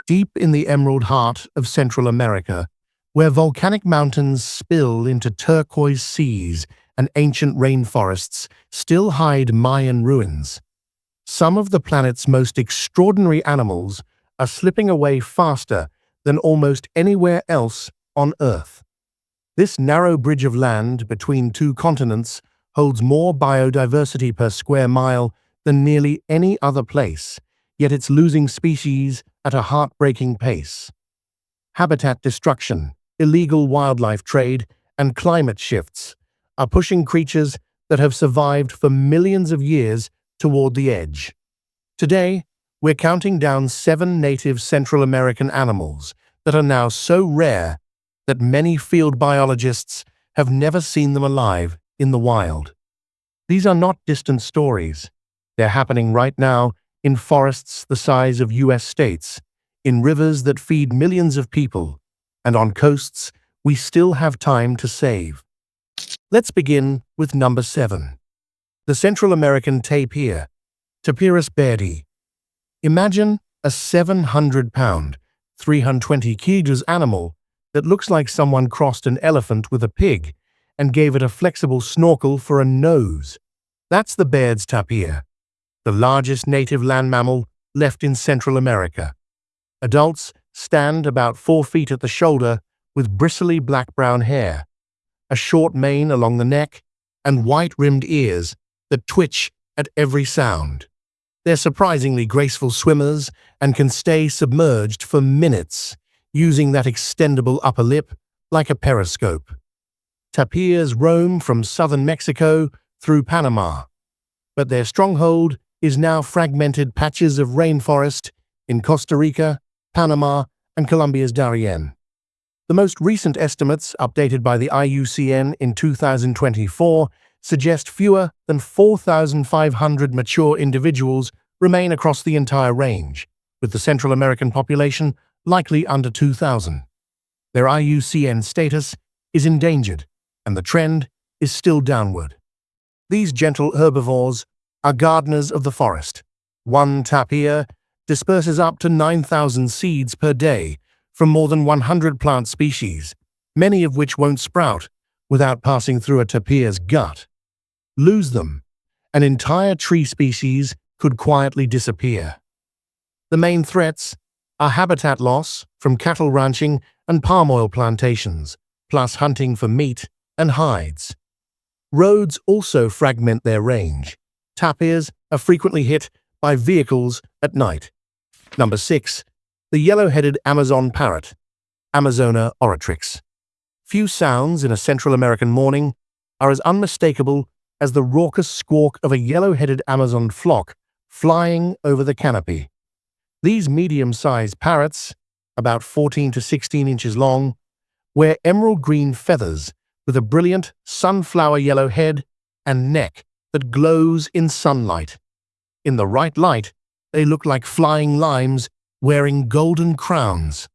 Deep in the emerald heart of Central America, where volcanic mountains spill into turquoise seas and ancient rainforests still hide Mayan ruins, some of the planet's most extraordinary animals are slipping away faster than almost anywhere else on Earth. This narrow bridge of land between two continents holds more biodiversity per square mile than nearly any other place, yet it's losing species at a heartbreaking pace. Habitat destruction, illegal wildlife trade, and climate shifts are pushing creatures that have survived for millions of years toward the edge. Today, we're counting down 7 native Central American animals that are now so rare that many field biologists have never seen them alive in the wild. These are not distant stories. They're happening right now in forests the size of US states, in rivers that feed millions of people, and on coasts we still have time to save. Let's begin with number 7. The Central American tapir, Tapirus bairdi. Imagine a 700-pound, 320 kilos animal that looks like someone crossed an elephant with a pig and gave it a flexible snorkel for a nose. That's the Baird's tapir, the largest native land mammal left in Central America. Adults stand about 4 feet at the shoulder with bristly black-brown hair, a short mane along the neck, and white-rimmed ears that twitch at every sound. They're surprisingly graceful swimmers and can stay submerged for minutes, using that extendable upper lip like a periscope. Tapirs roam from southern Mexico through Panama, but their stronghold is now fragmented patches of rainforest in Costa Rica, Panama, and Colombia's Darien. The most recent estimates, updated by the IUCN in 2024, suggest fewer than 4,500 mature individuals remain across the entire range, with the Central American population likely under 2,000. Their IUCN status is endangered, and the trend is still downward. These gentle herbivores are gardeners of the forest. One tapir disperses up to 9,000 seeds per day from more than 100 plant species, many of which won't sprout without passing through a tapir's gut. Lose them, an entire tree species could quietly disappear. The main threats are habitat loss from cattle ranching and palm oil plantations, plus hunting for meat and hides. Roads also fragment their range. Tapirs are frequently hit by vehicles at night. Number 6. The yellow-headed Amazon parrot, Amazona oratrix. Few sounds in a Central American morning are as unmistakable as the raucous squawk of a yellow-headed Amazon flock flying over the canopy. These medium-sized parrots, about 14 to 16 inches long, wear emerald green feathers with a brilliant sunflower yellow head and neck that glows in sunlight. In the right light, they look like flying limes wearing golden crowns.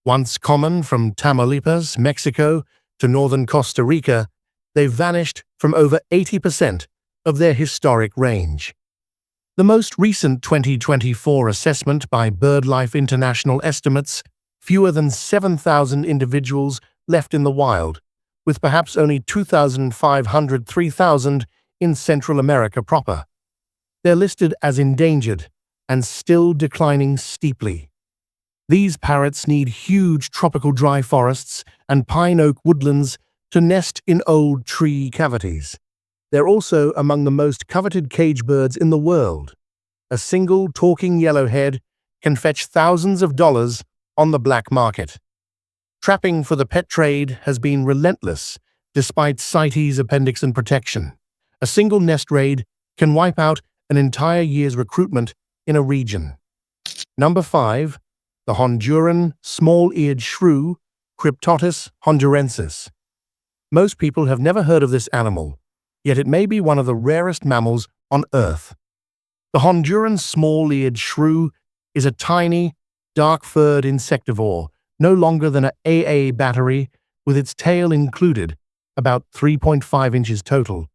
Once common from Tamaulipas, Mexico, to northern Costa Rica, they've vanished from over 80% of their historic range. The most recent 2024 assessment by BirdLife International estimates fewer than 7,000 individuals left in the wild, with perhaps only 2,500–3,000 in Central America proper. They're listed as endangered and still declining steeply. These parrots need huge tropical dry forests and pine oak woodlands to nest in old tree cavities. They're also among the most coveted cage birds in the world. A single talking yellowhead can fetch thousands of dollars on the black market. Trapping for the pet trade has been relentless, despite CITES appendix and protection. A single nest raid can wipe out an entire year's recruitment in a region. Number 5. The Honduran small-eared shrew, Cryptotis hondurensis. Most people have never heard of this animal, yet it may be one of the rarest mammals on Earth. The Honduran small-eared shrew is a tiny, dark-furred insectivore, no longer than an AA battery, with its tail included, about 3.5 inches total.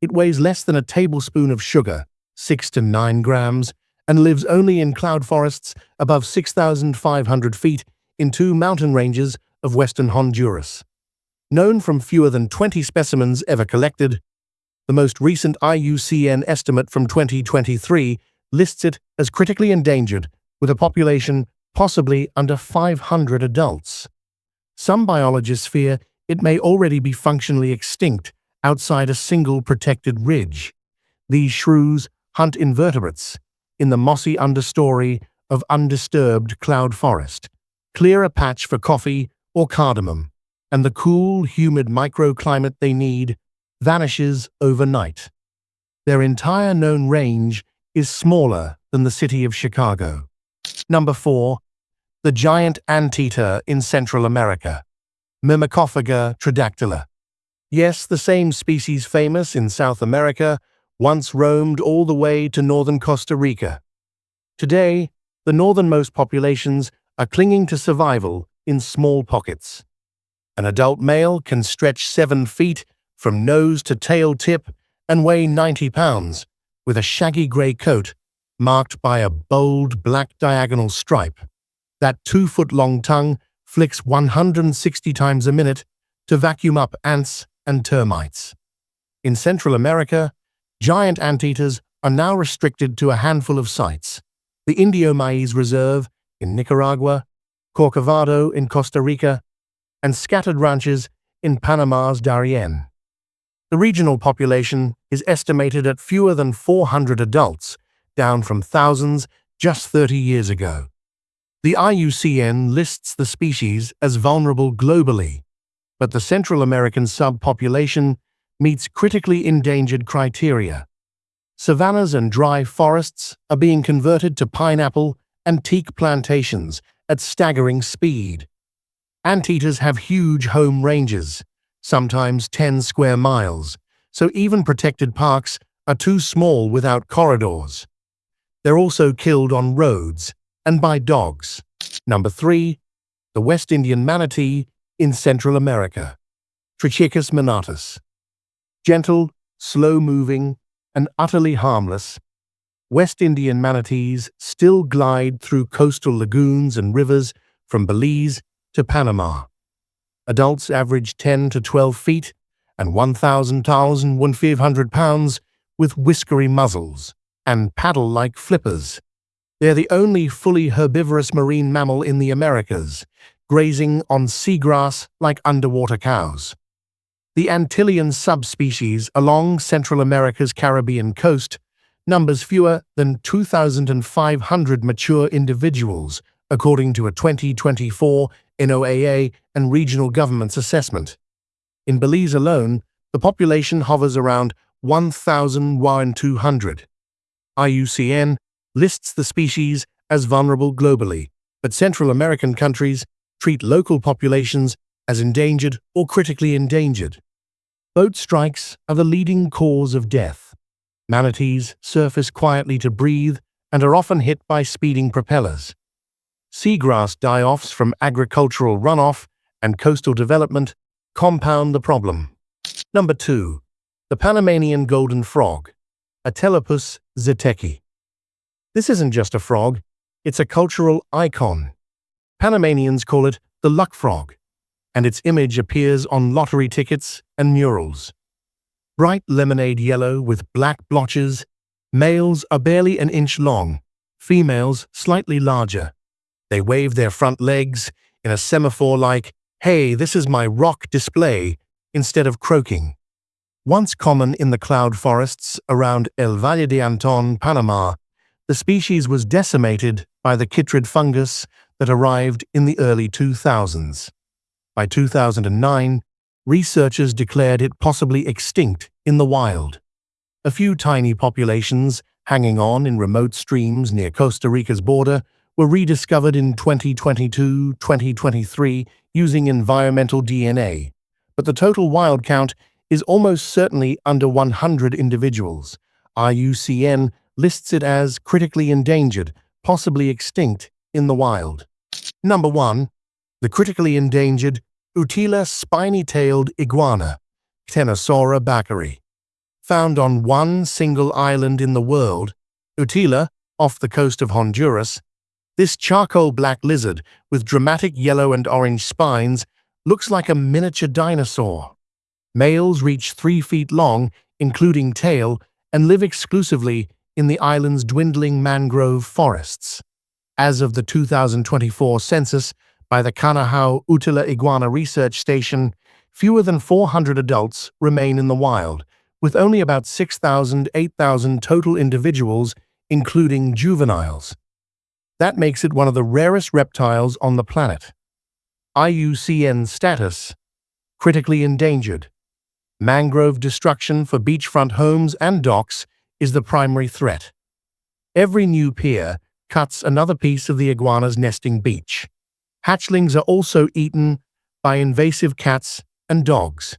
It weighs less than a tablespoon of sugar, 6 to 9 grams, and lives only in cloud forests above 6,500 feet in two mountain ranges of western Honduras. Known from fewer than 20 specimens ever collected, the most recent IUCN estimate from 2023 lists it as critically endangered, with a population possibly under 500 adults. Some biologists fear it may already be functionally extinct outside a single protected ridge. These shrews hunt invertebrates in the mossy understory of undisturbed cloud forest. Clear a patch for coffee or cardamom, and the cool, humid microclimate they need vanishes overnight. Their entire known range is smaller than the city of Chicago. Number 4. The giant anteater in Central America, Myrmecophaga tridactyla. Yes, the same species famous in South America once roamed all the way to northern Costa Rica. Today, the northernmost populations are clinging to survival in small pockets. An adult male can stretch 7 feet from nose to tail tip and weigh 90 pounds, with a shaggy grey coat marked by a bold black diagonal stripe. That 2-foot-long tongue flicks 160 times a minute to vacuum up ants and termites. In Central America, giant anteaters are now restricted to a handful of sites: the Indio Maíz Reserve in Nicaragua, Corcovado in Costa Rica, and scattered ranches in Panama's Darien. The regional population is estimated at fewer than 400 adults, down from thousands just 30 years ago. The IUCN lists the species as vulnerable globally, but the Central American subpopulation meets critically endangered criteria. Savannas and dry forests are being converted to pineapple and teak plantations at staggering speed. Anteaters have huge home ranges, sometimes 10 square miles, so even protected parks are too small without corridors. They're also killed on roads and by dogs. Number 3. The West Indian manatee in Central America, Trichicus minatus. Gentle, slow-moving, and utterly harmless, West Indian manatees still glide through coastal lagoons and rivers from Belize to Panama. Adults average 10 to 12 feet and 1,500 pounds with whiskery muzzles and paddle-like flippers. They're the only fully herbivorous marine mammal in the Americas, grazing on seagrass like underwater cows. The Antillean subspecies along Central America's Caribbean coast numbers fewer than 2,500 mature individuals, according to a 2024 NOAA and regional governments assessment. In Belize alone, the population hovers around 1,200. IUCN lists the species as vulnerable globally, but Central American countries treat local populations as endangered or critically endangered. Boat strikes are the leading cause of death. Manatees surface quietly to breathe and are often hit by speeding propellers. Seagrass die-offs from agricultural runoff and coastal development compound the problem. Number 2. The Panamanian golden frog, Atelopus zeteki. This isn't just a frog, it's a cultural icon. Panamanians call it the luck frog, and its image appears on lottery tickets and murals. Bright lemonade yellow with black blotches, males are barely an inch long, females slightly larger. They wave their front legs in a semaphore like, "Hey, this is my rock display," instead of croaking. Once common in the cloud forests around El Valle de Anton, Panama, the species was decimated by the chytrid fungus that arrived in the early 2000s. By 2009, researchers declared it possibly extinct in the wild. A few tiny populations hanging on in remote streams near Costa Rica's border were rediscovered in 2022-2023 using environmental DNA, but the total wild count is almost certainly under 100 individuals. IUCN lists it as critically endangered, possibly extinct in the wild. Number 1. The critically endangered Utila spiny-tailed iguana, Ctenosaura bakkeri. Found on one single island in the world, Utila, off the coast of Honduras. This charcoal black lizard, with dramatic yellow and orange spines, looks like a miniature dinosaur. Males reach 3 feet long, including tail, and live exclusively in the island's dwindling mangrove forests. As of the 2024 census by the Kanahau Utila Iguana Research Station, fewer than 400 adults remain in the wild, with only about 8,000 total individuals, including juveniles. That makes it one of the rarest reptiles on the planet. IUCN status: critically endangered. Mangrove destruction for beachfront homes and docks is the primary threat. Every new pier cuts another piece of the iguana's nesting beach. Hatchlings are also eaten by invasive cats and dogs.